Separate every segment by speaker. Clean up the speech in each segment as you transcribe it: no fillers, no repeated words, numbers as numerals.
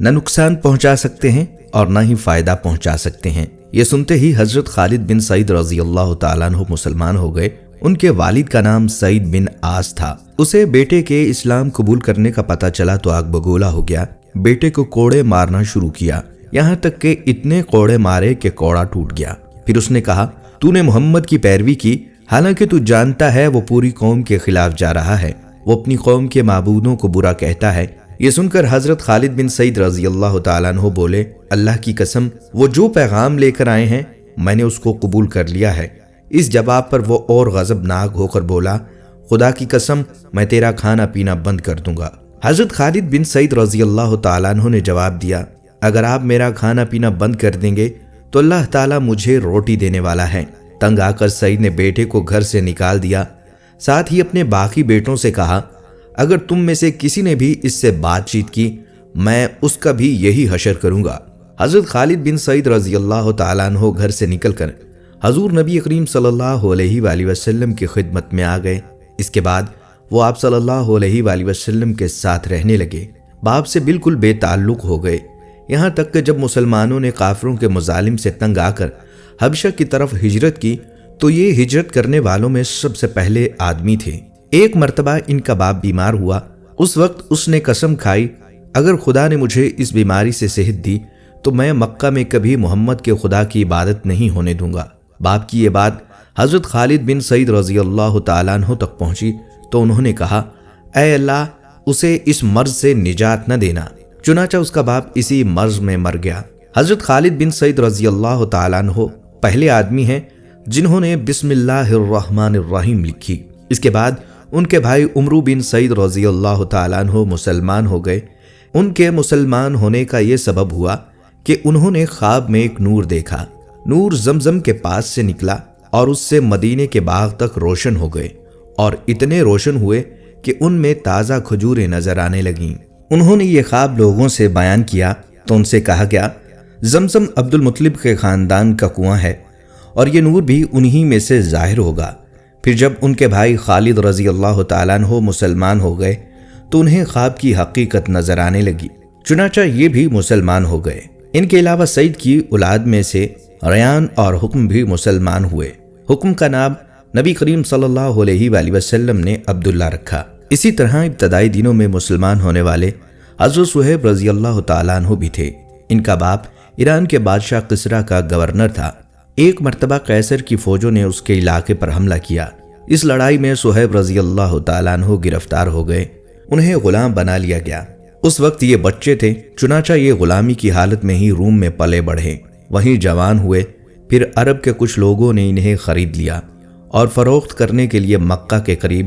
Speaker 1: نہ نقصان پہنچا سکتے ہیں اور نہ ہی فائدہ پہنچا سکتے ہیں۔ یہ سنتے ہی حضرت خالد بن سعید رضی اللہ تعالیٰ عنہ مسلمان ہو گئے۔ ان کے والد کا نام سعید بن عاص تھا۔ اسے بیٹے کے اسلام قبول کرنے کا پتہ چلا تو آگ بگولا ہو گیا، بیٹے کو کوڑے مارنا شروع کیا، یہاں تک کہ اتنے کوڑے مارے کہ کوڑا ٹوٹ گیا۔ پھر اس نے کہا، تو نے محمد کی پیروی کی، حالانکہ تو جانتا ہے وہ پوری قوم کے خلاف جا رہا ہے، وہ اپنی قوم کے معبودوں کو برا کہتا ہے۔ یہ سن کر حضرت خالد بن سعید رضی اللہ تعالیٰ عنہ بولے، اللہ کی قسم، وہ جو پیغام لے کر آئے ہیں میں نے اس کو قبول کر لیا ہے۔ اس جواب پر وہ اور غضبناک ہو کر بولا، خدا کی قسم میں تیرا کھانا پینا بند کر دوں گا۔ حضرت خالد بن سعید رضی اللہ تعالیٰ عنہ نے جواب دیا، اگر آپ میرا کھانا پینا بند کر دیں گے تو اللہ تعالیٰ مجھے روٹی دینے والا ہے۔ تنگ آ کر سعید نے بیٹے کو گھر سے نکال دیا، ساتھ ہی اپنے باقی بیٹوں سے کہا، اگر تم میں سے کسی نے بھی اس سے بات چیت کی میں اس کا بھی یہی حشر کروں گا۔ حضرت خالد بن سعید رضی اللہ تعالیٰ عنہ گھر سے نکل کر حضور نبی کریم صلی اللہ علیہ وآلہ وسلم کی خدمت میں آ گئے۔ اس کے بعد وہ آپ صلی اللہ علیہ وآلہ وسلم کے ساتھ رہنے لگے، باپ سے بالکل بے تعلق ہو گئے، یہاں تک کہ جب مسلمانوں نے کافروں کے مظالم سے تنگ آ کر حبشہ کی طرف ہجرت کی تو یہ ہجرت کرنے والوں میں سب سے پہلے آدمی تھے۔ ایک مرتبہ ان کا باپ بیمار ہوا، اس وقت اس نے قسم کھائی، اگر خدا نے مجھے اس بیماری سے صحت دی تو میں مکہ میں کبھی محمد کے خدا کی عبادت نہیں ہونے دوں گا۔ باپ کی یہ بات حضرت خالد بن سعید رضی اللہ تعالیٰ عنہ تک پہنچی تو انہوں نے کہا، اے اللہ، اسے اس مرض سے نجات نہ دینا۔ چنانچہ اس کا باپ اسی مرض میں مر گیا۔ حضرت خالد بن سعید رضی اللہ تعالیٰ عنہ پہلے آدمی ہیں جنہوں نے بسم اللہ الرحمن الرحیم لکھی۔ اس کے بعد ان کے بھائی عمرو بن سعید رضی اللہ تعالیٰ عنہ مسلمان ہو گئے۔ ان کے مسلمان ہونے کا یہ سبب ہوا کہ انہوں نے خواب میں ایک نور دیکھا، نور زمزم کے پاس سے نکلا اور اس سے مدینے کے باغ تک روشن ہو گئے، اور اتنے روشن ہوئے کہ ان میں تازہ کھجوریں نظر آنے لگیں۔ انہوں نے یہ خواب لوگوں سے بیان کیا تو ان سے کہا گیا، زمزم عبد المطلب کے خاندان کا کنواں ہے اور یہ نور بھی انہی میں سے ظاہر ہوگا۔ پھر جب ان کے بھائی خالد رضی اللہ تعالیٰ عنہ مسلمان ہو گئے تو انہیں خواب کی حقیقت نظر آنے لگی، چنانچہ یہ بھی مسلمان ہو گئے۔ ان کے علاوہ سعید کی اولاد میں سے ریان اور حکم بھی مسلمان ہوئے۔ حکم کا نام نبی کریم صلی اللہ علیہ وآلہ وسلم نے عبداللہ رکھا۔ اسی طرح ابتدائی دنوں میں مسلمان ہونے والے حضرت صہیب رضی اللہ تعالیٰ عنہ بھی تھے۔ ان کا باپ ایران کے بادشاہ کسریٰ کا گورنر تھا۔ ایک مرتبہ قیصر کی فوجوں نے اس کے علاقے پر حملہ کیا۔ اس لڑائی میں صہیب رضی اللہ تعالیٰ عنہ گرفتار ہو گئے، انہیں غلام بنا لیا گیا۔ اس وقت یہ بچے تھے، چنانچہ یہ غلامی کی حالت میں ہی روم میں پلے بڑھے، وہیں جوان ہوئے۔ پھر عرب کے کچھ لوگوں نے انہیں خرید لیا اور فروخت کرنے کے لیے مکہ کے قریب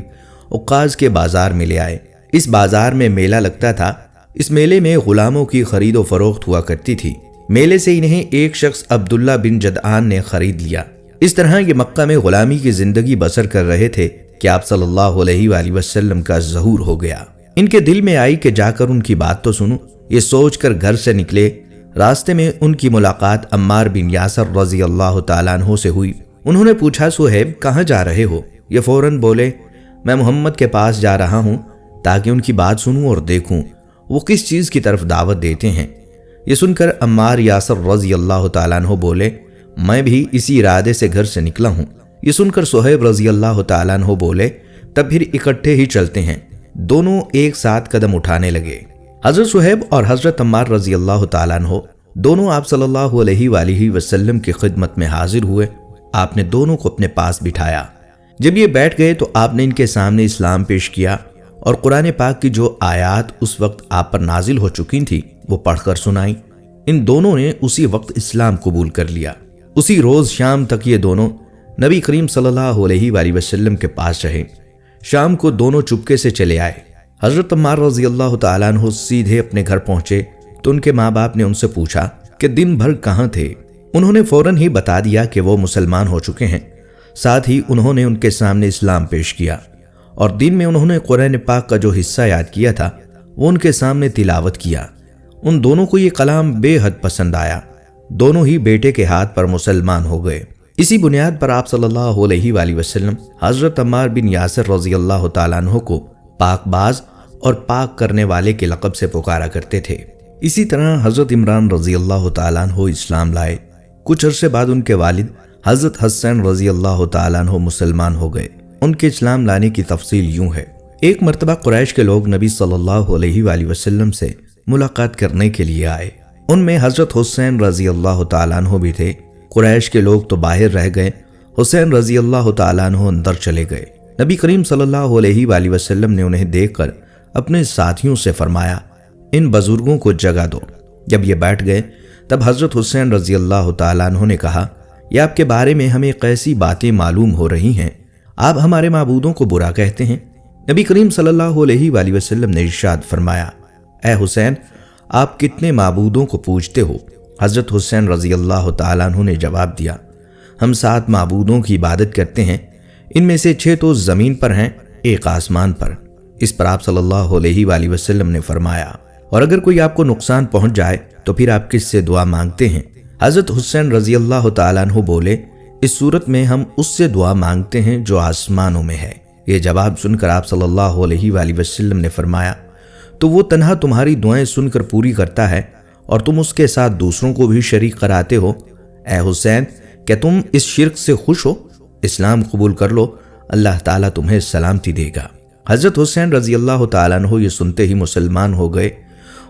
Speaker 1: عکاظ کے بازار میں لے آئے۔ اس بازار میں میلہ لگتا تھا، اس میلے میں غلاموں کی خرید و فروخت ہوا کرتی تھی۔ میلے سے انہیں ایک شخص عبداللہ بن جدعان نے خرید لیا۔ اس طرح یہ مکہ میں غلامی کی زندگی بسر کر رہے تھے کہ آپ صلی اللہ علیہ وآلہ وسلم کا ظہور ہو گیا۔ ان کے دل میں آئی کہ جا کر ان کی بات تو سنوں۔ یہ سوچ کر گھر سے نکلے۔ راستے میں ان کی ملاقات عمار بن یاسر رضی اللہ تعالیٰ عنہ سے ہوئی۔ انہوں نے پوچھا، صہیب کہاں جا رہے ہو؟ یہ فوراً بولے، میں محمد کے پاس جا رہا ہوں تاکہ ان کی بات سنوں اور دیکھوں وہ کس چیز کی طرف دعوت دیتے ہیں۔ یہ سن کر عمار یاسر رضی اللہ تعالیٰ عنہ بولے، میں بھی اسی ارادے سے گھر سے نکلا ہوں۔ یہ سن کر صہیب رضی اللہ تعالیٰ عنہ بولے، تب پھر اکٹھے ہی چلتے ہیں۔ دونوں ایک ساتھ قدم اٹھانے لگے۔ حضرت صہیب اور حضرت عمار رضی اللہ تعالیٰ عنہ دونوں آپ صلی اللہ علیہ وآلہ وسلم کی خدمت میں حاضر ہوئے۔ آپ نے دونوں کو اپنے پاس بٹھایا۔ جب یہ بیٹھ گئے تو آپ نے ان کے سامنے اسلام پیش کیا اور قرآن پاک کی جو آیات اس وقت آپ پر نازل ہو چکی تھی وہ پڑھ کر سنائیں۔ ان دونوں نے اسی وقت اسلام قبول کر لیا۔ اسی روز شام تک یہ دونوں نبی کریم صلی اللہ علیہ وآلہ وسلم کے پاس رہے۔ شام کو دونوں چپکے سے چلے آئے۔ حضرت عمار رضی اللہ تعالیٰ عنہ سیدھے اپنے گھر پہنچے تو ان کے ماں باپ نے ان سے پوچھا کہ دن بھر کہاں تھے؟ انہوں نے فوراً ہی بتا دیا کہ وہ مسلمان ہو چکے ہیں۔ ساتھ ہی انہوں نے ان کے سامنے اسلام پیش کیا اور دن میں انہوں نے قرآن پاک کا جو حصہ یاد کیا تھا وہ ان کے سامنے تلاوت کیا۔ ان دونوں کو یہ کلام بے حد پسند آیا۔ دونوں ہی بیٹے کے ہاتھ پر مسلمان ہو گئے۔ اسی بنیاد پر آپ صلی اللہ علیہ وآلہ وسلم حضرت عمار بن یاسر رضی اللہ تعالیٰ عنہ کو پاک باز اور پاک کرنے والے کے لقب سے پکارا کرتے تھے۔ اسی طرح حضرت عمران رضی اللہ تعالیٰ عنہ اسلام لائے۔ کچھ عرصے بعد ان کے والد حضرت حسین رضی اللہ تعالیٰ عنہ مسلمان ہو گئے۔ ان کے اسلام لانے کی تفصیل یوں ہے۔ ایک مرتبہ قریش کے لوگ نبی صلی اللہ علیہ وآلہ وسلم سے ملاقات کرنے کے لیے آئے۔ ان میں حضرت حسین رضی اللہ تعالیٰ عنہ بھی تھے۔ قریش کے لوگ تو باہر رہ گئے، حسین رضی اللہ تعالیٰ عنہ اندر چلے گئے۔ نبی کریم صلی اللہ علیہ وآلہ وسلم نے انہیں دیکھ کر اپنے ساتھیوں سے فرمایا، ان بزرگوں کو جگہ دو۔ جب یہ بیٹھ گئے تب حضرت حسین رضی اللہ تعالیٰ عنہ نے کہا، یہ آپ کے بارے میں ہمیں کیسی باتیں معلوم ہو رہی ہیں، آپ ہمارے معبودوں کو برا کہتے ہیں۔ نبی کریم صلی اللہ علیہ وآلہ وسلم نے ارشاد فرمایا، اے حسین، آپ کتنے معبودوں کو پوجتے ہو؟ حضرت حسین رضی اللہ تعالیٰ عنہ نے جواب دیا، ہم 7 معبودوں کی عبادت کرتے ہیں، ان میں سے 6 تو زمین پر ہیں، 1 آسمان پر۔ اس پر آپ صلی اللہ علیہ وآلہ وسلم نے فرمایا، اور اگر کوئی آپ کو نقصان پہنچ جائے تو پھر آپ کس سے دعا مانگتے ہیں؟ حضرت حسین رضی اللہ تعالیٰ عنہ بولے، اس صورت میں ہم اس سے دعا مانگتے ہیں جو آسمانوں میں ہے۔ یہ جواب سن کر آپ صلی اللہ علیہ وآلہ وسلم نے فرمایا، تو وہ تنہا تمہاری دعائیں سن کر پوری کرتا ہے اور تم اس کے ساتھ دوسروں کو بھی شریک کراتے ہو۔ اے حسین، کیا تم اس شرک سے خوش ہو؟ اسلام قبول کر لو، اللہ تعالیٰ تمہیں سلامتی دے گا۔ حضرت حسین رضی اللہ تعالیٰ عنہ یہ سنتے ہی مسلمان ہو گئے۔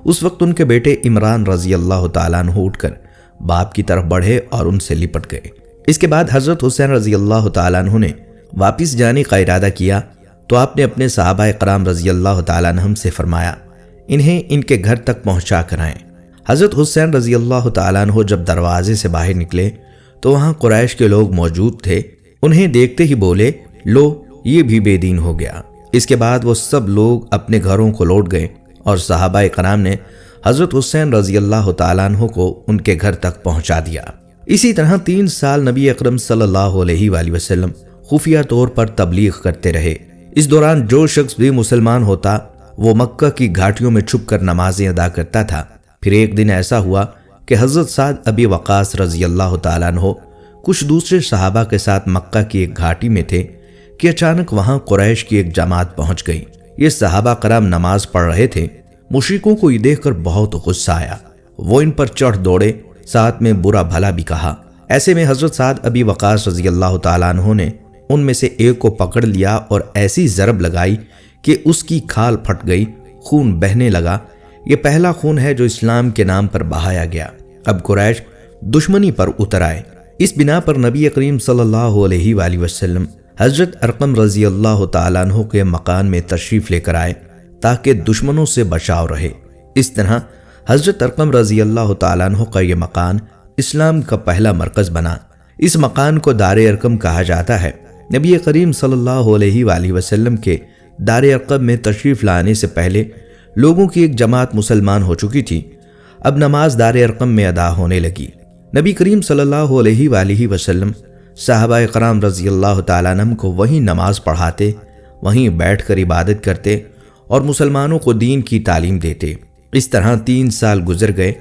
Speaker 1: اس وقت ان کے بیٹے عمران رضی اللہ تعالیٰ عنہ اٹھ کر باپ کی طرف بڑھے اور ان سے لپٹ گئے۔ اس کے بعد حضرت حسین رضی اللہ تعالیٰ عنہ نے واپس جانے کا ارادہ کیا تو آپ نے اپنے صحابہ کرام رضی اللہ تعالیٰ عنہم سے فرمایا، انہیں ان کے گھر تک پہنچا کر آئیں۔ حضرت حسین رضی اللہ تعالیٰ عنہ جب دروازے سے باہر نکلے تو وہاں قریش کے لوگ موجود تھے۔ انہیں دیکھتے ہی بولے، لو یہ بھی بے دین ہو گیا۔ اس کے بعد وہ سب لوگ اپنے گھروں کو لوٹ گئے اور صحابہ کرام نے حضرت حسین رضی اللہ تعالیٰ عنہ کو ان کے گھر تک پہنچا دیا۔ اسی طرح 3 سال نبی اکرم صلی اللہ علیہ وآلہ وسلم خفیہ طور پر تبلیغ کرتے رہے۔ اس دوران جو شخص بھی مسلمان ہوتا وہ مکہ کی گھاٹیوں میں چھپ کر نمازیں ادا کرتا تھا۔ پھر ایک دن ایسا ہوا کہ حضرت سعد ابی وقاص رضی اللہ تعالیٰ عنہ کچھ دوسرے صحابہ کے ساتھ مکہ کی ایک گھاٹی میں تھے کہ اچانک وہاں قریش کی ایک جماعت پہنچ گئی۔ یہ صحابہ کرام نماز پڑھ رہے تھے۔ مشرکوں کو یہ دیکھ کر بہت غصہ آیا، وہ ان پر چڑھ دوڑے، ساتھ میں برا بھلا بھی کہا۔ ایسے میں حضرت سعد ابی وقاص رضی اللہ تعالیٰ عنہ نے ان میں سے ایک کو پکڑ لیا اور ایسی ضرب لگائی کہ اس کی کھال پھٹ گئی، خون بہنے لگا۔ یہ پہلا خون ہے جو اسلام کے نام پر بہایا گیا۔ اب قریش دشمنی پر اتر آئے۔ اس بنا پر نبی کریم صلی اللہ علیہ وآلہ وسلم حضرت ارقم رضی اللہ تعالیٰ عنہ کے مکان میں تشریف لے کر آئے تاکہ دشمنوں سے بچاؤ رہے۔ اس طرح حضرت ارقم رضی اللہ تعالیٰ عنہ کا یہ مکان اسلام کا پہلا مرکز بنا۔ اس مکان کو دار ارقم کہا جاتا ہے۔ نبی کریم صلی اللہ علیہ وآلہ وسلم کے دار ارقم میں تشریف لانے سے پہلے لوگوں کی ایک جماعت مسلمان ہو چکی تھی۔ اب نماز دار ارقم میں ادا ہونے لگی۔ نبی کریم صلی اللہ علیہ وآلہ وسلم صحابہ کرام رضی اللہ تعالیٰ عنہم کو وہیں نماز پڑھاتے، وہیں بیٹھ کر عبادت کرتے اور مسلمانوں کو دین کی تعلیم دیتے۔ اس طرح 3 سال گزر گئے۔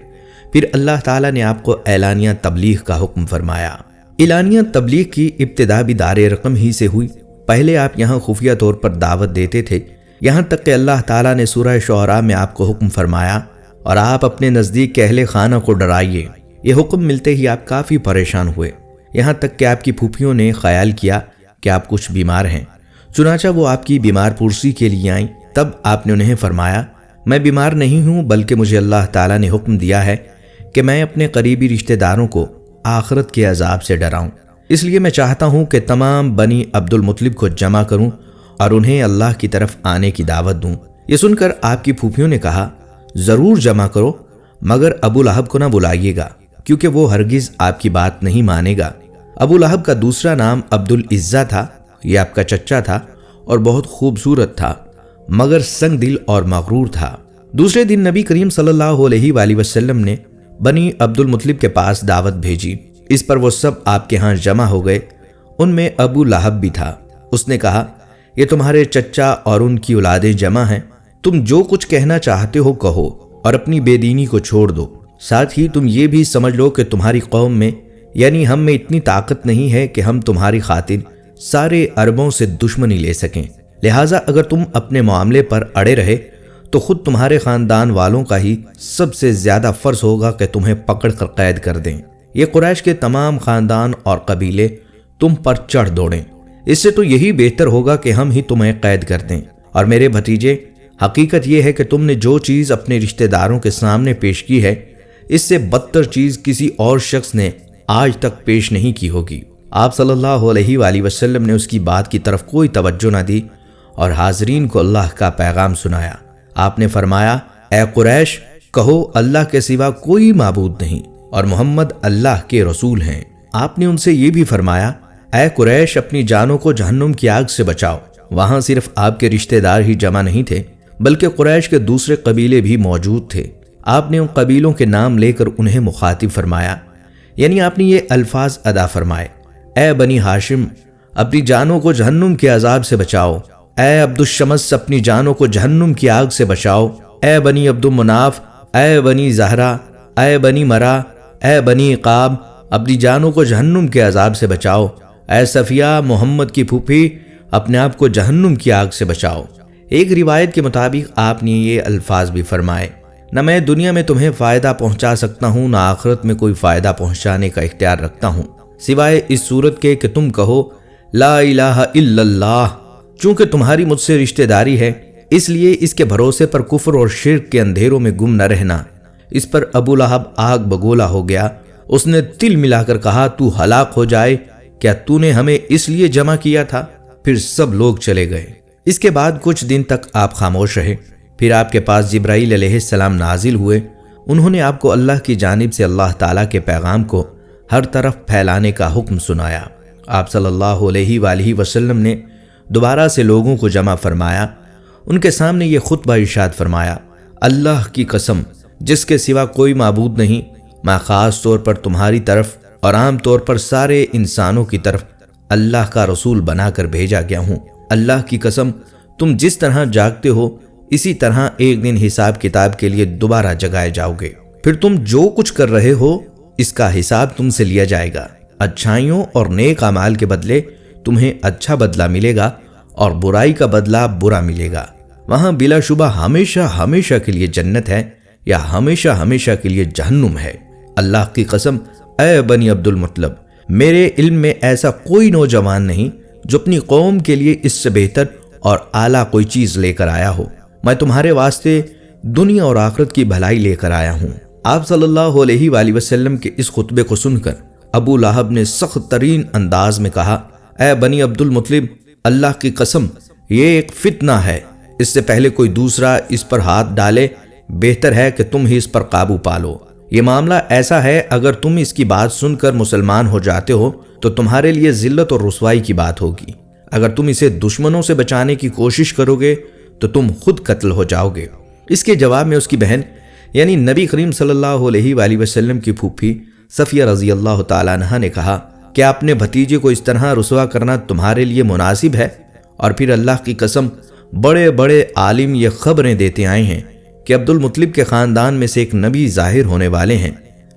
Speaker 1: پھر اللہ تعالیٰ نے آپ کو اعلانیہ تبلیغ کا حکم فرمایا۔ اعلانیہ تبلیغ کی ابتدا بھی دار ارقم ہی سے ہوئی۔ پہلے آپ یہاں خفیہ طور پر دعوت دیتے تھے، یہاں تک کہ اللہ تعالیٰ نے سورہ شعراء میں آپ کو حکم فرمایا، اور آپ اپنے نزدیک کے اہل خانہ کو ڈرائیے۔ یہ حکم ملتے ہی آپ کافی پریشان ہوئے، یہاں تک کہ آپ کی پھوپھیوں نے خیال کیا کہ آپ کچھ بیمار ہیں۔ چنانچہ وہ آپ کی بیمار پرسی کے لیے آئیں۔ تب آپ نے انہیں فرمایا، میں بیمار نہیں ہوں، بلکہ مجھے اللہ تعالیٰ نے حکم دیا ہے کہ میں اپنے قریبی رشتہ داروں کو آخرت کے عذاب سے ڈراؤں، اس لیے میں چاہتا ہوں کہ تمام بنی عبد المطلب کو جمع کروں اور انہیں اللہ کی طرف آنے کی دعوت دوں۔ یہ سن کر آپ کی پھوپھیوں نے کہا، ضرور جمع کرو، مگر ابو لہب کو نہ بلائیے گا، کیونکہ وہ ہرگز آپ کی بات نہیں مانے گا۔ ابو لہب کا دوسرا نام عبد العزہ تھا، یہ آپ کا چچا تھا اور بہت خوبصورت تھا، مگر سنگ دل اور مغرور تھا۔ دوسرے دن نبی کریم صلی اللہ علیہ وآلہ وسلم نے بنی عبد المطلب کے پاس دعوت بھیجی۔ اس پر وہ سب آپ کے ہاں جمع ہو گئے۔ ان میں ابو لہب بھی تھا۔ اس نے کہا، یہ تمہارے چچا اور ان کی اولادیں جمع ہیں، تم جو کچھ کہنا چاہتے ہو کہو اور اپنی بے دینی کو چھوڑ دو۔ ساتھ ہی تم یہ بھی سمجھ لو کہ تمہاری قوم میں یعنی ہم میں اتنی طاقت نہیں ہے کہ ہم تمہاری خاطر سارے عربوں سے دشمنی لے سکیں، لہٰذا اگر تم اپنے معاملے پر اڑے رہے تو خود تمہارے خاندان والوں کا ہی سب سے زیادہ فرض ہوگا کہ تمہیں پکڑ کر قید کر دیں۔ یہ قریش کے تمام خاندان اور قبیلے تم پر چڑھ دوڑیں، اس سے تو یہی بہتر ہوگا کہ ہم ہی تمہیں قید کر دیں۔ اور میرے بھتیجے، حقیقت یہ ہے کہ تم نے جو چیز اپنے رشتہ داروں کے سامنے پیش کی ہے، اس سے بدتر چیز کسی اور شخص نے آج تک پیش نہیں کی ہوگی۔ آپ صلی اللہ علیہ وآلہ وسلم نے اس کی بات کی طرف کوئی توجہ نہ دی اور حاضرین کو اللہ کا پیغام سنایا۔ آپ نے فرمایا، اے قریش، کہو اللہ کے سوا کوئی معبود نہیں اور محمد اللہ کے رسول ہیں۔ آپ نے ان سے یہ بھی فرمایا، اے قریش، اپنی جانوں کو جہنم کی آگ سے بچاؤ۔ وہاں صرف آپ کے رشتہ دار ہی جمع نہیں تھے بلکہ قریش کے دوسرے قبیلے بھی موجود تھے۔ آپ نے ان قبیلوں کے نام لے کر انہیں مخاطب فرمایا، یعنی آپ نے یہ الفاظ ادا فرمائے، اے بنی ہاشم، اپنی جانوں کو جہنم کے عذاب سے بچاؤ۔ اے عبد الشمس، اپنی جانوں کو جہنم کی آگ سے بچاؤ۔ اے بنی عبد المناف، اے بنی زہرا، اے بنی مرا، اے بنی عقاب، اپنی جانوں کو جہنم کے عذاب سے بچاؤ۔ اے صفیہ، محمد کی پھوپھی، اپنے آپ کو جہنم کی آگ سے بچاؤ۔ ایک روایت کے مطابق آپ نے یہ الفاظ بھی فرمائے، نہ میں دنیا میں تمہیں فائدہ پہنچا سکتا ہوں، نہ آخرت میں کوئی فائدہ پہنچانے کا اختیار رکھتا ہوں، سوائے اس صورت کے کہ تم کہو لا الہ الا اللہ۔ چونکہ تمہاری مجھ سے رشتہ داری ہے، اس لیے اس کے بھروسے پر کفر اور شرک کے اندھیروں میں گم نہ رہنا۔ اس پر ابو لہب آگ بگولا ہو گیا۔ اس نے تل ملا کر کہا، تو ہلاک ہو جائے، کیا تو نے ہمیں اس لیے جمع کیا تھا؟ پھر سب لوگ چلے گئے۔ اس کے بعد کچھ دن تک آپ خاموش رہے۔ پھر آپ کے پاس جبرائیل علیہ السلام نازل ہوئے۔ انہوں نے آپ کو اللہ کی جانب سے اللہ تعالیٰ کے پیغام کو ہر طرف پھیلانے کا حکم سنایا۔ آپ صلی اللہ علیہ وآلہ وسلم نے دوبارہ سے لوگوں کو جمع فرمایا۔ ان کے سامنے یہ خطبہ ارشاد فرمایا، اللہ کی قسم جس کے سوا کوئی معبود نہیں، میں خاص طور پر تمہاری طرف اور عام طور پر سارے انسانوں کی طرف اللہ کا رسول بنا کر بھیجا گیا ہوں۔ اللہ کی قسم، تم جس طرح جاگتے ہو اسی طرح ایک دن حساب کتاب کے لیے دوبارہ جگائے جاؤ گے۔ پھر تم جو کچھ کر رہے ہو اس کا حساب تم سے لیا جائے گا۔ اچھائیوں اور نیک اعمال کے بدلے تمہیں اچھا بدلہ ملے گا اور برائی کا بدلہ برا ملے گا۔ وہاں بلا شبہ ہمیشہ ہمیشہ کے لیے جنت ہے یا ہمیشہ ہمیشہ کے لیے جہنم ہے۔ اللہ کی قسم، اے بنی عبد المطلب، میرے علم میں ایسا کوئی نوجوان نہیں جو اپنی قوم کے لیے اس سے بہتر اور اعلیٰ کوئی چیز لے کر آیا ہو۔ میں تمہارے واسطے دنیا اور آخرت کی بھلائی لے کر آیا ہوں۔ آپ صلی اللہ علیہ وآلہ وسلم کے اس خطبے کو سن کر ابو لہب نے سخت ترین انداز میں کہا، اے بنی عبد المطلب، اللہ کی قسم یہ ایک فتنہ ہے، اس سے پہلے کوئی دوسرا اس پر ہاتھ ڈالے بہتر ہے کہ تم ہی اس پر قابو پالو۔ یہ معاملہ ایسا ہے، اگر تم اس کی بات سن کر مسلمان ہو جاتے ہو تو تمہارے لیے ذلت اور رسوائی کی بات ہوگی۔ اگر تم اسے دشمنوں سے بچانے کی کوشش کرو گے تو تم خود قتل ہو جاؤ گے۔ اس کے جواب میں اس کی بہن یعنی نبی کریم صلی اللہ علیہ وآلہ وسلم کی پھوپھی صفیہ رضی اللہ تعالیٰ عنہا نے کہا، کیا اپنے بھتیجے کو اس طرح رسوا کرنا تمہارے لیے مناسب ہے؟ اور پھر اللہ کی قسم، بڑے بڑے عالم یہ خبریں دیتے آئے ہیں کہ عبد المطلب کے خاندان میں سے ایک نبی ظاہر ہونے والے ہیں،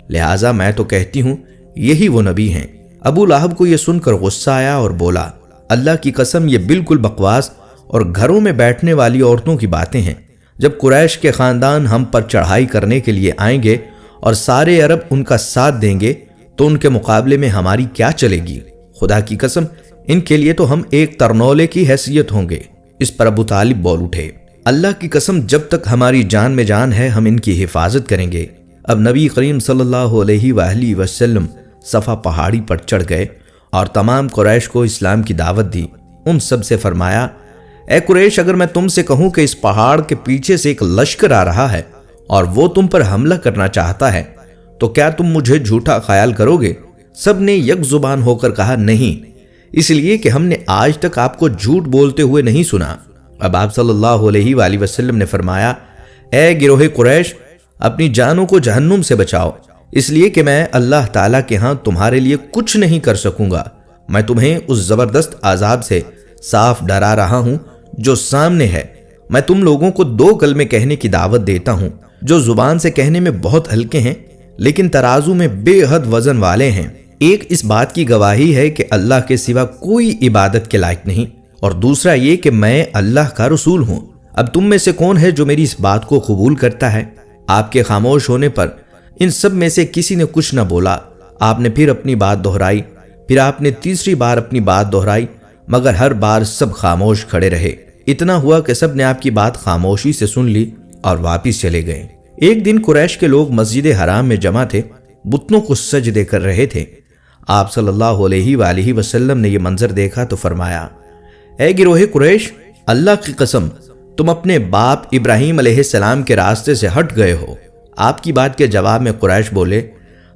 Speaker 1: لہٰذا میں تو کہتی ہوں یہی وہ نبی ہیں۔ ابو لہب کو یہ سن کر غصہ آیا اور بولا، اللہ کی قسم یہ بالکل بکواس اور گھروں میں بیٹھنے والی عورتوں کی باتیں ہیں۔ جب قریش کے خاندان ہم پر چڑھائی کرنے کے لیے آئیں گے اور سارے عرب ان کا ساتھ دیں گے تو ان کے مقابلے میں ہماری کیا چلے گی؟ خدا کی قسم، ان کے لیے تو ہم ایک ترنولے کی حیثیت ہوں گے۔ اس پر ابو طالب بول اٹھے، اللہ کی قسم جب تک ہماری جان میں جان ہے ہم ان کی حفاظت کریں گے۔ اب نبی کریم صلی اللہ علیہ وآلہ وسلم صفا پہاڑی پر چڑھ گئے اور تمام قریش کو اسلام کی دعوت دی۔ ان سب سے فرمایا، اے قریش، اگر میں تم سے کہوں کہ اس پہاڑ کے پیچھے سے ایک لشکر آ رہا ہے اور وہ تم پر حملہ کرنا چاہتا ہے تو کیا تم مجھے جھوٹا خیال کرو گے؟ سب نے یک زبان ہو کر کہا، نہیں، اس لیے کہ ہم نے آج تک آپ کو جھوٹ بولتے ہوئے نہیں سنا۔ اب آپ صلی اللہ علیہ وآلہ وسلم نے فرمایا، اے گروہ قریش، اپنی جانوں کو جہنم سے بچاؤ، اس لیے کہ میں اللہ تعالیٰ کے ہاں تمہارے لیے کچھ نہیں کر سکوں گا۔ میں تمہیں اس زبردست عذاب سے صاف ڈرا رہا ہوں جو سامنے ہے۔ میں تم لوگوں کو 2 کلمے کہنے کی دعوت دیتا ہوں جو زبان سے کہنے میں بہت ہلکے ہیں لیکن ترازو میں بے حد وزن والے ہیں۔ ایک اس بات کی گواہی ہے کہ اللہ کے سوا کوئی عبادت کے لائق نہیں، اور دوسرا یہ کہ میں اللہ کا رسول ہوں۔ اب تم میں سے کون ہے جو میری اس بات کو قبول کرتا ہے؟ آپ کے خاموش ہونے پر ان سب میں سے کسی نے کچھ نہ بولا۔ آپ نے پھر اپنی بات دہرائی، پھر آپ نے تیسری بار اپنی بات دہرائی، مگر ہر بار سب خاموش کھڑے رہے۔ اتنا ہوا کہ سب نے آپ کی بات خاموشی سے سن لی اور واپس چلے گئے۔ ایک دن قریش کے لوگ مسجد حرام میں جمع تھے، بتوں کو سجدے کر رہے تھے۔ آپ صلی اللہ علیہ وآلہ وسلم نے یہ منظر دیکھا تو فرمایا، اے گروہ قریش، اللہ کی قسم تم اپنے باپ ابراہیم علیہ السلام کے راستے سے ہٹ گئے ہو۔ آپ کی بات کے جواب میں قریش بولے،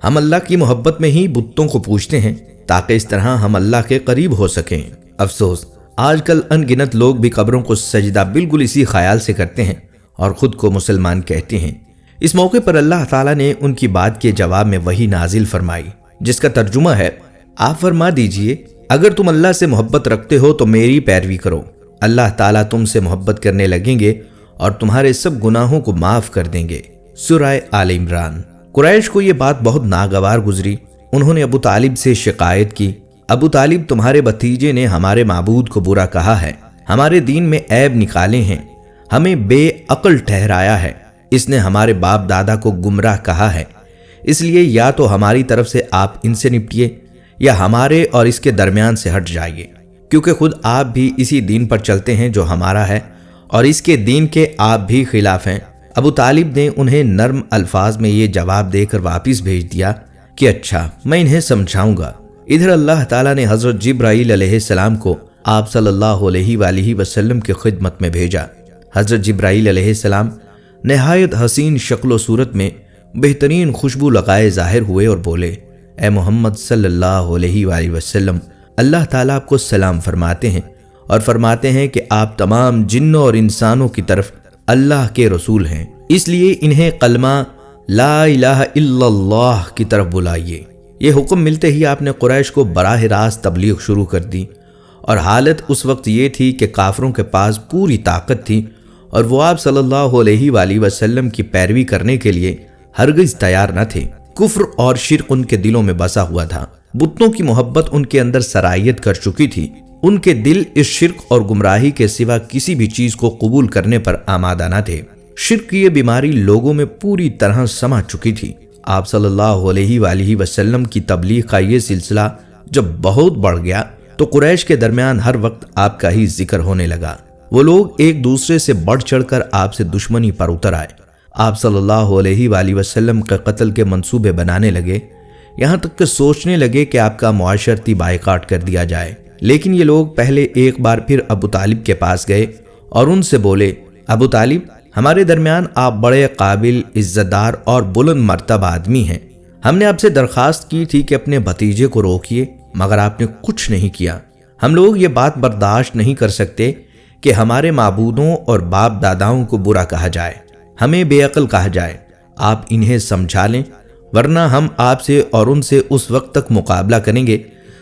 Speaker 1: ہم اللہ کی محبت میں ہی بتوں کو پوجتے ہیں تاکہ اس طرح ہم اللہ کے قریب ہو سکیں۔ افسوس، آج کل ان گنت لوگ بھی قبروں کو سجدہ بالکل اسی خیال سے کرتے ہیں اور خود کو مسلمان کہتے ہیں۔ اس موقع پر اللہ تعالیٰ نے ان کی بات کے جواب میں وحی نازل فرمائی، جس کا ترجمہ ہے، آپ فرما دیجئے اگر تم اللہ سے محبت رکھتے ہو تو میری پیروی کرو، اللہ تعالیٰ تم سے محبت کرنے لگیں گے اور تمہارے سب گناہوں کو معاف کر دیں گے۔ سورہ آل عمران۔ قریش کو یہ بات بہت ناگوار گزری۔ انہوں نے ابو طالب سے شکایت کی، ابو طالب، تمہارے بھتیجے نے ہمارے معبود کو برا کہا ہے، ہمارے دین میں عیب نکالے ہیں، ہمیں بے عقل ٹھہرایا ہے، اس نے ہمارے باپ دادا کو گمراہ کہا ہے، اس لیے یا تو ہماری طرف سے آپ ان سے نپٹیے یا ہمارے اور اس کے درمیان سے ہٹ جائیے، کیونکہ خود آپ بھی اسی دین پر چلتے ہیں جو ہمارا ہے اور اس کے دین کے آپ بھی خلاف ہیں۔ ابو طالب نے انہیں نرم الفاظ میں یہ جواب دے کر واپس بھیج دیا کہ اچھا، میں انہیں سمجھاؤں گا۔ ادھر اللہ تعالیٰ نے حضرت جبرائیل علیہ السلام کو آپ صلی اللہ علیہ وآلہ وسلم کی خدمت میں بھیجا۔ حضرت جبرائیل علیہ السلام نہایت حسین شکل و صورت میں بہترین خوشبو لگائے ظاہر ہوئے اور بولے، اے محمد صلی اللہ علیہ وآلہ وسلم، اللہ تعالیٰ آپ کو سلام فرماتے ہیں اور فرماتے ہیں کہ آپ تمام جنوں اور انسانوں کی طرف اللہ کے رسول ہیں، اس لیے انہیں کلمہ لا الہ الا اللہ کی طرف بلائیے۔ یہ حکم ملتے ہی آپ نے قریش کو براہ راست تبلیغ شروع کر دی، اور حالت اس وقت یہ تھی کہ کافروں کے پاس پوری طاقت تھی اور وہ آپ صلی اللہ علیہ وآلہ وسلم کی پیروی کرنے کے لیے ہرگز تیار نہ تھے۔ کفر اور شرک ان کے دلوں میں بسا ہوا تھا، بتوں کی محبت ان کے اندر سرایت کر چکی تھی، ان کے دل اس شرک اور گمراہی کے سوا کسی بھی چیز کو قبول کرنے پر آمادہ نہ تھے۔ شرک کی یہ بیماری لوگوں میں پوری طرح سما چکی تھی۔ آپ صلی اللہ علیہ وآلہ وسلم کی تبلیغ کا یہ سلسلہ جب بہت بڑھ گیا تو قریش کے درمیان ہر وقت آپ کا ہی ذکر ہونے لگا۔ وہ لوگ ایک دوسرے سے بڑھ چڑھ کر آپ سے دشمنی پر اتر آئے، آپ صلی اللہ علیہ وآلہ وسلم کے قتل کے منصوبے بنانے لگے، یہاں تک کہ سوچنے لگے کہ آپ کا معاشرتی بائیکاٹ کر دیا جائے۔ لیکن یہ لوگ پہلے ایک بار پھر ابو طالب کے پاس گئے اور ان سے بولے، ابو طالب، ہمارے درمیان آپ بڑے قابل، عزت دار اور بلند مرتبہ آدمی ہیں، ہم نے آپ سے درخواست کی تھی کہ اپنے بھتیجے کو روکیے، مگر آپ نے کچھ نہیں کیا۔ ہم لوگ یہ بات برداشت نہیں کر سکتے کہ ہمارے معبودوں اور باپ داداؤں کو برا کہا جائے، ہمیں بے عقل کہا جائے، آپ انہیں سمجھا لیں، ورنہ ہم آپ سے اور ان سے اس وقت تک مقابلہ کریں گے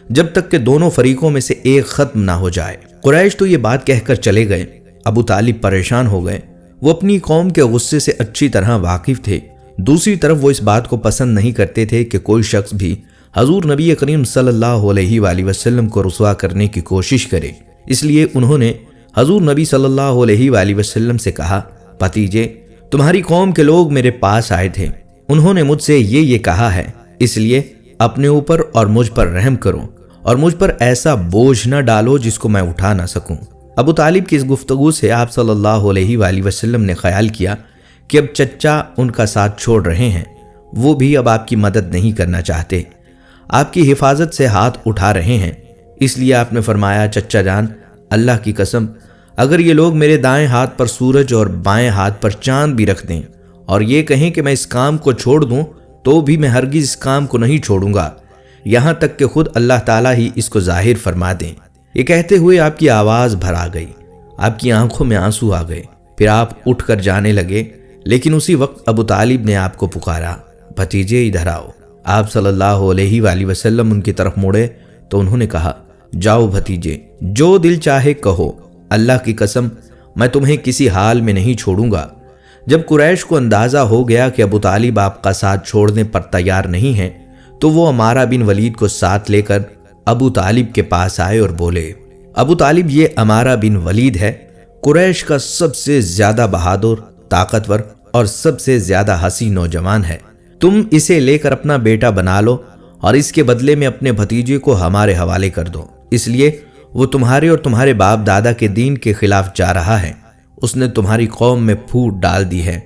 Speaker 1: جب تک کہ دونوں فریقوں میں سے ایک ختم نہ ہو جائے۔ قریش تو یہ بات کہہ کر چلے گئے۔ ابو طالب پریشان ہو گئے، وہ اپنی قوم کے غصے سے اچھی طرح واقف تھے، دوسری طرف وہ اس بات کو پسند نہیں کرتے تھے کہ کوئی شخص بھی حضور نبی کریم صلی اللہ علیہ وآلہ وسلم کو رسوا کرنے کی کوشش کرے، اس لیے انہوں نے حضور نبی صلی اللہ علیہ وآلہ وسلم سے کہا، بھتیجے، تمہاری قوم کے لوگ میرے پاس آئے تھے، انہوں نے مجھ سے یہ کہا ہے، اس لیے اپنے اوپر اور مجھ پر رحم کرو اور مجھ پر ایسا بوجھ نہ ڈالو جس کو میں اٹھا نہ سکوں۔ ابو طالب کی اس گفتگو سے آپ صلی اللہ علیہ وآلہ وسلم نے خیال کیا کہ اب چچا ان کا ساتھ چھوڑ رہے ہیں، وہ بھی اب آپ کی مدد نہیں کرنا چاہتے، آپ کی حفاظت سے ہاتھ اٹھا رہے ہیں، اس لیے آپ نے فرمایا، چچا جان، اللہ کی قسم، اگر یہ لوگ میرے دائیں ہاتھ پر سورج اور بائیں ہاتھ پر چاند بھی رکھ دیں اور یہ کہیں کہ میں اس کام کو چھوڑ دوں تو بھی میں ہرگز اس کام کو نہیں چھوڑوں گا، یہاں تک کہ خود اللہ تعالیٰ ہی اس کو ظاہر فرما دیں۔ یہ کہتے ہوئے آپ کی آواز بھر آ گئی، آپ کی آنکھوں میں آنسو آ گئے، پھر آپ اٹھ کر جانے لگے، لیکن اسی وقت ابو طالب نے آپ کو پکارا، بھتیجے ادھر آؤ۔ آپ صلی اللہ علیہ وآلہ وسلم ان کی طرف مڑے تو انہوں نے کہا، جاؤ بھتیجے، جو دل چاہے کہو، اللہ کی قسم میں تمہیں کسی حال میں نہیں چھوڑوں گا۔ جب قریش کو اندازہ ہو گیا کہ ابو طالب آپ کا ساتھ چھوڑنے پر تیار نہیں ہیں تو وہ عمارہ بن ولید کو ساتھ لے کر ابو طالب کے پاس آئے اور بولے، ابو طالب، یہ عمارہ بن ولید ہے، قریش کا سب سے زیادہ بہادر، طاقتور اور سب سے زیادہ حسین نوجوان ہے۔ تم اسے لے کر اپنا بیٹا بنا لو اور اس کے بدلے میں اپنے بھتیجے کو ہمارے حوالے کر دو، اس لیے وہ تمہارے اور تمہارے باپ دادا کے دین کے خلاف جا رہا ہے۔ اس نے تمہاری قوم میں پھوٹ ڈال دی ہے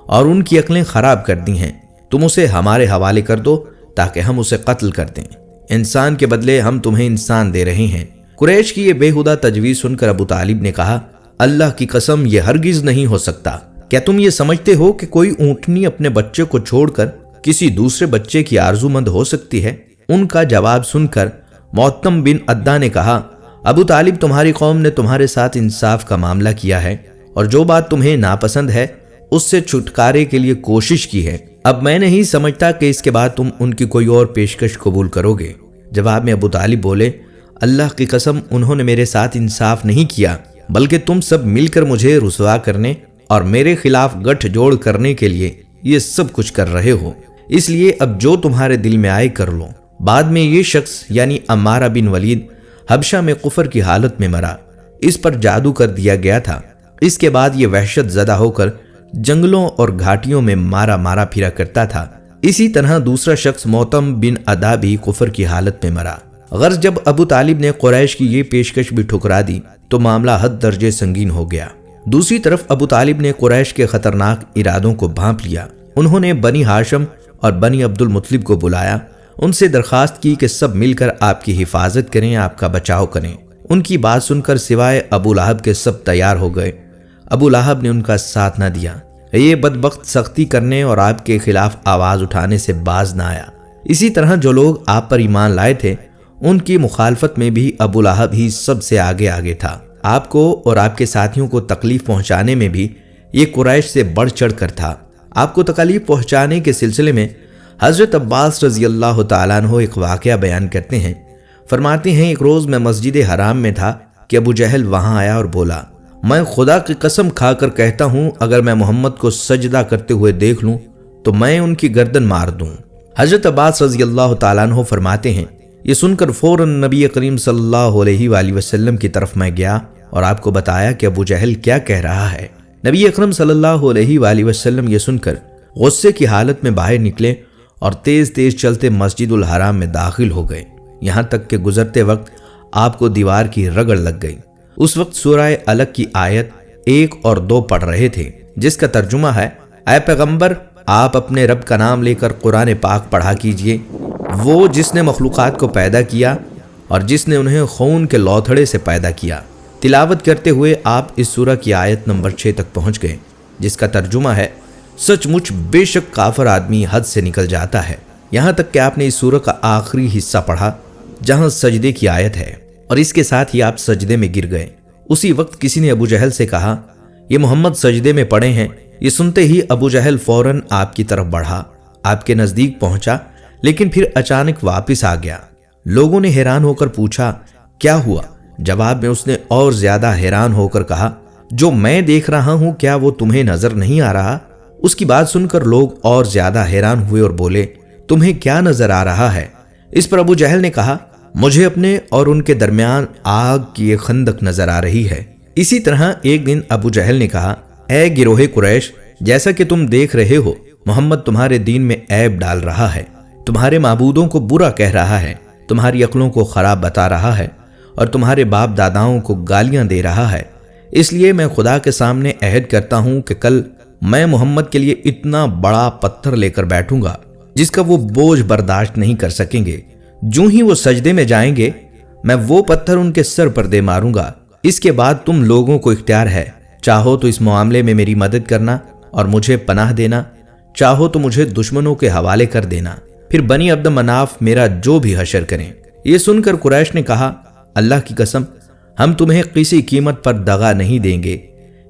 Speaker 1: اور ان کی عقلیں خراب کر دی ہیں۔ تم اسے ہمارے حوالے کر دو تاکہ ہم اسے قتل کر دیں۔ انسان کے بدلے ہم تمہیں انسان دے رہے ہیں۔ قریش کی یہ بےہودہ تجویز سن کر ابو طالب نے کہا، اللہ کی قسم یہ ہرگز نہیں ہو سکتا۔ کیا تم یہ سمجھتے ہو کہ کوئی اونٹنی اپنے بچے کو چھوڑ کر کسی دوسرے بچے کی آرزومند ہو سکتی ہے؟ ان کا جواب سن کر معتم بن عدہ نے کہا، ابو طالب، تمہاری قوم نے تمہارے ساتھ انصاف کا معاملہ کیا ہے اور جو بات تمہیں ناپسند ہے اس سے چھٹکارے کے لیے کوشش کی ہے۔ اب میں نہیں سمجھتا کہ اس کے بعد تم ان کی کوئی اور پیشکش قبول کرو گے۔ جواب میں ابو طالب بولے، اللہ کی قسم انہوں نے میرے ساتھ انصاف نہیں کیا، بلکہ تم سب مل کر مجھے رسوا کرنے اور میرے خلاف گٹھ جوڑ کرنے کے لیے یہ سب کچھ کر رہے ہو۔ اس لیے اب جو تمہارے دل میں آئے کر لو۔ بعد میں یہ شخص یعنی عمارہ بن ولید حبشہ میں کفر کی حالت میں مرا۔ اس پر جادو کر دیا گیا تھا۔ اس کے بعد یہ وحشت زدہ ہو کر جنگلوں اور گھاٹیوں میں مارا پھرا کرتا تھا۔ اسی طرح دوسرا شخص معتم بن عدہ بھی کفر کی حالت میں مرا۔ غرض جب ابو طالب نے قریش کی یہ پیشکش بھی ٹھکرا دی تو معاملہ حد درجے سنگین ہو گیا۔ دوسری طرف ابو طالب نے قریش کے خطرناک ارادوں کو بھانپ لیا۔ انہوں نے بنی ہاشم اور بنی عبد المطلب کو بلایا، ان سے درخواست کی کہ سب مل کر آپ کی حفاظت کریں، آپ کا بچاؤ کریں۔ ان کی بات سن کر سوائے ابو لہب کے سب تیار ہو گئے۔ ابو لہب نے ان کا ساتھ نہ دیا۔ یہ بدبخت سختی کرنے اور آپ کے خلاف آواز اٹھانے سے باز نہ آیا۔ اسی طرح جو لوگ آپ پر ایمان لائے تھے ان کی مخالفت میں بھی ابو لہب ہی سب سے آگے تھا۔ آپ کو اور آپ کے ساتھیوں کو تکلیف پہنچانے میں بھی یہ قریش سے بڑھ چڑھ کر تھا۔ آپ کو تکلیف پہنچانے کے سلسلے میں حضرت عباس رضی اللہ تعالیٰ عنہ ایک واقعہ بیان کرتے ہیں۔ فرماتے ہیں، ایک روز میں مسجد حرام میں تھا کہ ابو جہل وہاں آیا اور بولا، میں خدا کی قسم کھا کر کہتا ہوں اگر میں محمد کو سجدہ کرتے ہوئے دیکھ لوں تو میں ان کی گردن مار دوں۔ حضرت عباس رضی اللہ تعالیٰ عنہ فرماتے ہیں، یہ سن کر فوراً نبی کریم صلی اللہ علیہ وآلہ وسلم کی طرف میں گیا اور آپ کو بتایا کہ ابو جہل کیا کہہ رہا ہے۔ نبی اکرم صلی اللہ علیہ وآلہ وسلم یہ سن کر غصے کی حالت میں باہر نکلے اور تیز چلتے مسجد الحرام میں داخل ہو گئے، یہاں تک کہ گزرتے وقت آپ کو دیوار کی رگڑ لگ گئی۔ اس وقت سورہ الگ کی آیت 1 اور 2 پڑھ رہے تھے، جس کا ترجمہ ہے، اے پیغمبر، آپ اپنے رب کا نام لے کر قرآن پاک پڑھا کیجئے، وہ جس نے مخلوقات کو پیدا کیا اور جس نے انہیں خون کے لوتھڑے سے پیدا کیا۔ تلاوت کرتے ہوئے آپ اس سورہ کی آیت نمبر 6 تک پہنچ گئے، جس کا ترجمہ ہے، سچ مچ بے شک کافر آدمی حد سے نکل جاتا ہے، یہاں تک کہ آپ نے اس سورہ کا آخری حصہ پڑھا جہاں سجدے کی آیت ہے، اور اس کے ساتھ ہی آپ سجدے میں گر گئے۔ اسی وقت کسی نے ابو جہل سے کہا، یہ محمد سجدے میں پڑے ہیں۔ یہ سنتے ہی ابو جہل فوراً آپ کی طرف بڑھا، آپ کے نزدیک پہنچا، لیکن پھر اچانک واپس آ گیا۔ لوگوں نے حیران ہو کر پوچھا، کیا ہوا؟ جواب میں اس نے اور زیادہ حیران ہو کر کہا، جو میں دیکھ رہا ہوں کیا وہ تمہیں نظر نہیں آ رہا؟ اس کی بات سن کر لوگ اور زیادہ حیران ہوئے اور بولے، تمہیں کیا نظر آ رہا ہے؟ اس پر ابو جہل نے کہا، مجھے اپنے اور ان کے درمیان آگ کی ایک خندق نظر آ رہی ہے۔ اسی طرح ایک دن ابو جہل نے کہا، اے گروہ قریش، جیسا کہ تم دیکھ رہے ہو محمد تمہارے دین میں عیب ڈال رہا ہے، تمہارے معبودوں کو برا کہہ رہا ہے، تمہاری عقلوں کو خراب بتا رہا ہے اور تمہارے باپ داداؤں کو گالیاں دے رہا ہے۔ اس لیے میں خدا کے سامنے عہد کرتا ہوں کہ کل میں محمد کے لیے اتنا بڑا پتھر لے کر بیٹھوں گا جس کا وہ بوجھ برداشت نہیں کر سکیں گے۔ جو ہی وہ سجدے میں جائیں گے میں وہ پتھر ان کے سر پر دے ماروں گا۔ اس کے بعد تم لوگوں کو اختیار ہے، چاہو تو اس معاملے میں میری مدد کرنا اور مجھے پناہ دینا، چاہو تو مجھے دشمنوں کے حوالے کر دینا، پھر بنی عبد مناف میرا جو بھی حشر کریں۔ یہ سن کر قریش نے کہا، اللہ کی قسم ہم تمہیں کسی قیمت پر دغا نہیں دیں گے،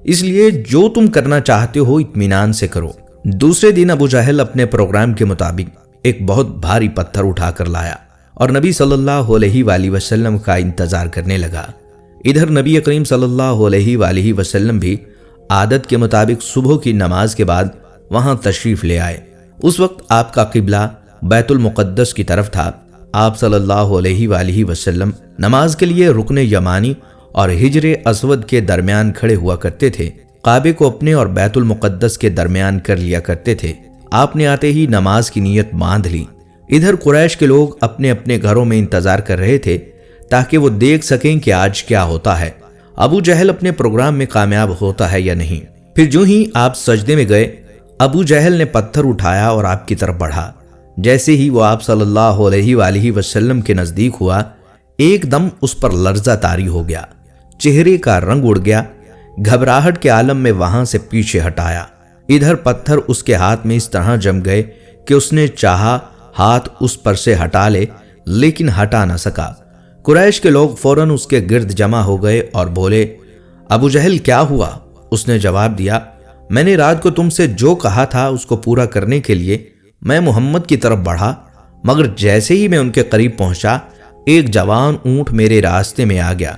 Speaker 1: اس لیے جو تم کرنا چاہتے ہو اطمینان سے کرو۔ دوسرے دن ابو جہل اپنے پروگرام کے مطابق ایک بہت بھاری پتھر اٹھا کر لایا اور نبی صلی اللہ علیہ وآلہ وسلم کا انتظار کرنے لگا۔ ادھر نبی کریم صلی اللہ علیہ وآلہ وسلم بھی عادت کے مطابق صبح کی نماز کے بعد وہاں تشریف لے آئے۔ اس وقت آپ کا قبلہ بیت المقدس کی طرف تھا۔ آپ صلی اللہ علیہ وآلہ وسلم نماز کے لیے رکن یمانی اور ہجر اسود کے درمیان کھڑے ہوا کرتے تھے، کعبے کو اپنے اور بیت المقدس کے درمیان کر لیا کرتے تھے۔ آپ نے آتے ہی نماز کی نیت باندھ لی۔ ادھر قریش کے لوگ اپنے اپنے گھروں میں انتظار کر رہے تھے تاکہ وہ دیکھ سکیں کہ آج کیا ہوتا ہے، ابو جہل اپنے پروگرام میں کامیاب ہوتا ہے یا نہیں۔ پھر جو ہی آپ سجدے میں گئے، ابو جہل نے پتھر اٹھایا اور آپ کی طرف بڑھا۔ جیسے ہی وہ آپ صلی اللہ علیہ وآلہ وسلم کے نزدیک ہوا، ایک دم اس پر لرزہ طاری ہو گیا، چہرے کا رنگ اڑ گیا، گھبراہٹ کے عالم میں وہاں سے پیچھے ہٹایا۔ ادھر پتھر اس کے ہاتھ میں اس طرح جم گئے کہ اس نے چاہا ہاتھ اس پر سے ہٹا لے، لیکن ہٹا نہ سکا۔ قریش کے لوگ فوراً اس کے گرد جمع ہو گئے اور بولے، ابو جہل کیا ہوا؟ اس نے جواب دیا، میں نے رات کو تم سے جو کہا تھا اس کو پورا کرنے کے لیے میں محمد کی طرف بڑھا، مگر جیسے ہی میں ان کے قریب پہنچا، ایک جوان اونٹ میرے راستے میں آ گیا۔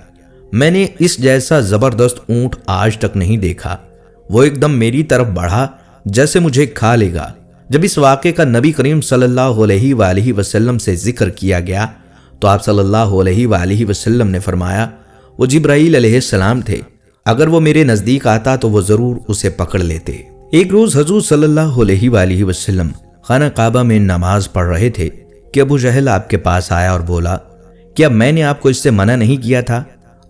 Speaker 1: میں نے اس جیسا زبردست اونٹ آج تک نہیں دیکھا۔ وہ ایک دم میری طرف بڑھا جیسے مجھے کھا لے گا۔ جب اس واقعے کا نبی کریم صلی اللہ علیہ وآلہ وسلم سے ذکر کیا گیا تو آپ صلی اللہ علیہ وآلہ وسلم نے فرمایا، وہ جبرائیل علیہ السلام تھے، اگر وہ میرے نزدیک آتا تو وہ ضرور اسے پکڑ لیتے۔ ایک روز حضور صلی اللہ علیہ وآلہ وسلم خانہ کعبہ میں نماز پڑھ رہے تھے کہ ابو جہل آپ کے پاس آیا اور بولا، کیا میں نے آپ کو اس سے منع نہیں کیا تھا؟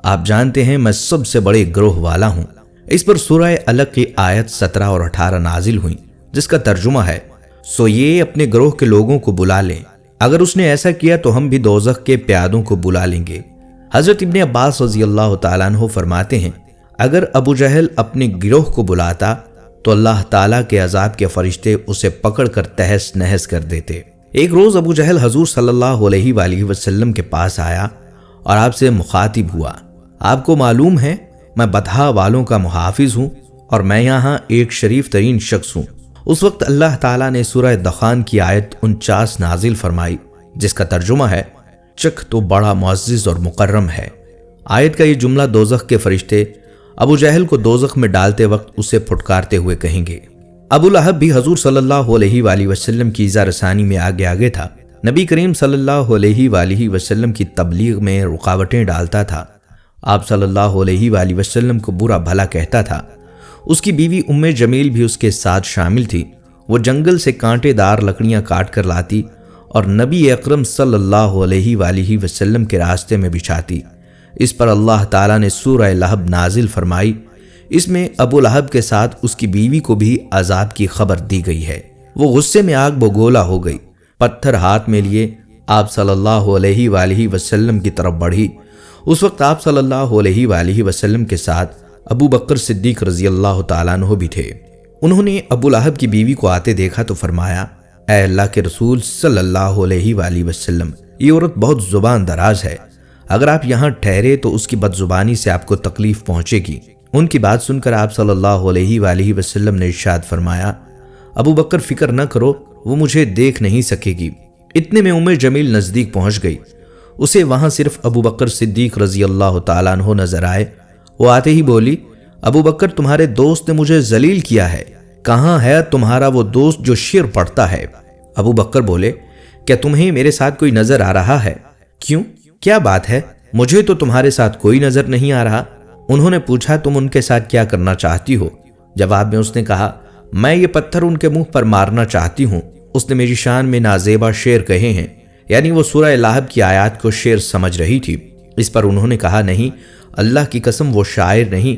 Speaker 1: آپ جانتے ہیں میں سب سے بڑے گروہ والا ہوں۔ اس پر سورہ الگ کی آیت 17 اور 18 نازل ہوئی، جس کا ترجمہ ہے، سو یہ اپنے گروہ کے لوگوں کو بلا لیں، اگر اس نے ایسا کیا تو ہم بھی دوزخ کے پیادوں کو بلا لیں گے۔ حضرت ابن عباس رضی اللہ تعالیٰ عنہ فرماتے ہیں، اگر ابو جہل اپنے گروہ کو بلاتا تو اللہ تعالیٰ کے عذاب کے فرشتے اسے پکڑ کر تہس نہس کر دیتے۔ ایک روز ابو جہل حضور صلی اللہ علیہ وآلہ وسلم کے پاس آیا اور آپ سے مخاطب ہوا، آپ کو معلوم ہے میں بطحا والوں کا محافظ ہوں اور میں یہاں ایک شریف ترین شخص ہوں۔ اس وقت اللہ تعالیٰ نے سورہ دخان کی آیت 49 نازل فرمائی، جس کا ترجمہ ہے، چک تو بڑا معزز اور مکرم ہے۔ آیت کا یہ جملہ دوزخ کے فرشتے ابو جہل کو دوزخ میں ڈالتے وقت اسے پھٹکارتے ہوئے کہیں گے۔ ابو لہب بھی حضور صلی اللہ علیہ وآلہ وسلم کی ایذا رسانی میں آگے آگے تھا۔ نبی کریم صلی اللہ علیہ وآلہ وسلم کی تبلیغ میں رکاوٹیں ڈالتا تھا۔ آپ صلی اللہ علیہ وآلہ وسلم کو برا بھلا کہتا تھا۔ اس کی بیوی ام جمیل بھی اس کے ساتھ شامل تھی۔ وہ جنگل سے کانٹے دار لکڑیاں کاٹ کر لاتی اور نبی اکرم صلی اللہ علیہ وآلہ وسلم کے راستے میں بچھاتی۔ اس پر اللہ تعالیٰ نے سورہ لہب نازل فرمائی۔ اس میں ابو لہب کے ساتھ اس کی بیوی کو بھی عذاب کی خبر دی گئی ہے۔ وہ غصے میں آگ بگولا ہو گئی، پتھر ہاتھ میں لیے آپ صلی اللہ علیہ وآلہ وسلم کی طرف بڑھی۔ اس وقت آپ صلی اللہ علیہ وآلہ وسلم کے ساتھ ابو بکر صدیق رضی اللہ تعالیٰ عنہ بھی تھے۔ انہوں نے ابو لہب کی بیوی کو آتے دیکھا تو فرمایا، اے اللہ کے رسول صلی اللہ علیہ وآلہ وسلم، یہ عورت بہت زبان دراز ہے، اگر آپ یہاں ٹھہرے تو اس کی بد زبانی سے آپ کو تکلیف پہنچے گی۔ ان کی بات سن کر آپ صلی اللہ علیہ وآلہ وسلم نے ارشاد فرمایا، ابو بکر فکر نہ کرو، وہ مجھے دیکھ نہیں سکے گی۔ اتنے میں ام جمیل نزدیک پہنچ گئی۔ اسے وہاں صرف ابو بکر صدیق رضی اللہ تعالیٰ عنہ نظر آئے۔ وہ آتے ہی بولی، ابو بکر تمہارے دوست نے مجھے ذلیل کیا ہے، کہاں ہے تمہارا وہ دوست جو شعر پڑھتا ہے؟ ابو بکر بولے، کیا تمہیں میرے ساتھ کوئی نظر آ رہا ہے؟ کیوں، کیا بات ہے؟ مجھے تو تمہارے ساتھ کوئی نظر نہیں آ رہا۔ انہوں نے پوچھا، تم ان کے ساتھ کیا کرنا چاہتی ہو؟ جواب میں اس نے کہا، میں یہ پتھر ان کے منہ پر مارنا چاہتی ہوں۔ اس نے میری شان میں نازیبا شعر کہے ہیں، یعنی وہ سورہ لہب کی آیات کو شعر سمجھ رہی تھی۔ اس پر انہوں نے کہا، نہیں، اللہ کی قسم وہ شاعر نہیں،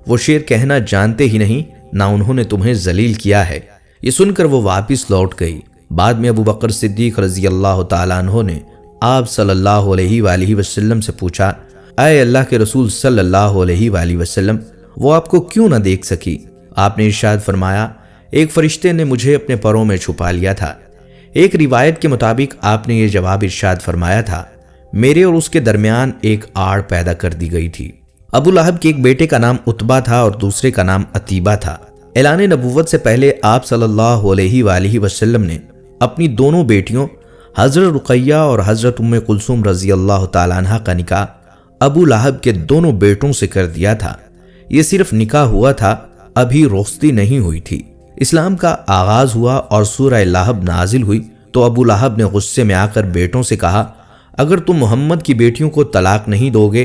Speaker 1: وہ شعر کہنا جانتے ہی نہیں، نہ انہوں نے تمہیں ذلیل کیا ہے۔ یہ سن کر وہ واپس لوٹ گئی۔ بعد میں ابو بکر صدیق رضی اللہ تعالیٰ عنہ نے آپ صلی اللہ علیہ وآلہ وسلم سے پوچھا، اے اللہ کے رسول صلی اللہ علیہ وآلہ وسلم، وہ آپ کو کیوں نہ دیکھ سکی؟ آپ نے ارشاد فرمایا، ایک فرشتے نے مجھے اپنے پروں میں چھپا لیا تھا۔ ایک روایت کے مطابق آپ نے یہ جواب ارشاد فرمایا تھا، میرے اور اس کے درمیان ایک آڑ پیدا کر دی گئی تھی۔ ابو لہب کے ایک بیٹے کا نام عتبہ تھا اور دوسرے کا نام عتیبہ تھا۔ اعلان نبوت سے پہلے آپ صلی اللہ علیہ وآلہ وسلم نے اپنی دونوں بیٹیوں حضرت رقیہ اور حضرت ام کلثوم رضی اللہ تعالیٰ عنہ کا نکاح ابو لہب کے دونوں بیٹوں سے کر دیا تھا۔ یہ صرف نکاح ہوا تھا، ابھی رخصتی نہیں ہوئی تھی۔ اسلام کا آغاز ہوا اور سورہ لہب نازل ہوئی تو ابو لہب نے غصے میں آ کر بیٹوں سے کہا، اگر تم محمد کی بیٹیوں کو طلاق نہیں دو گے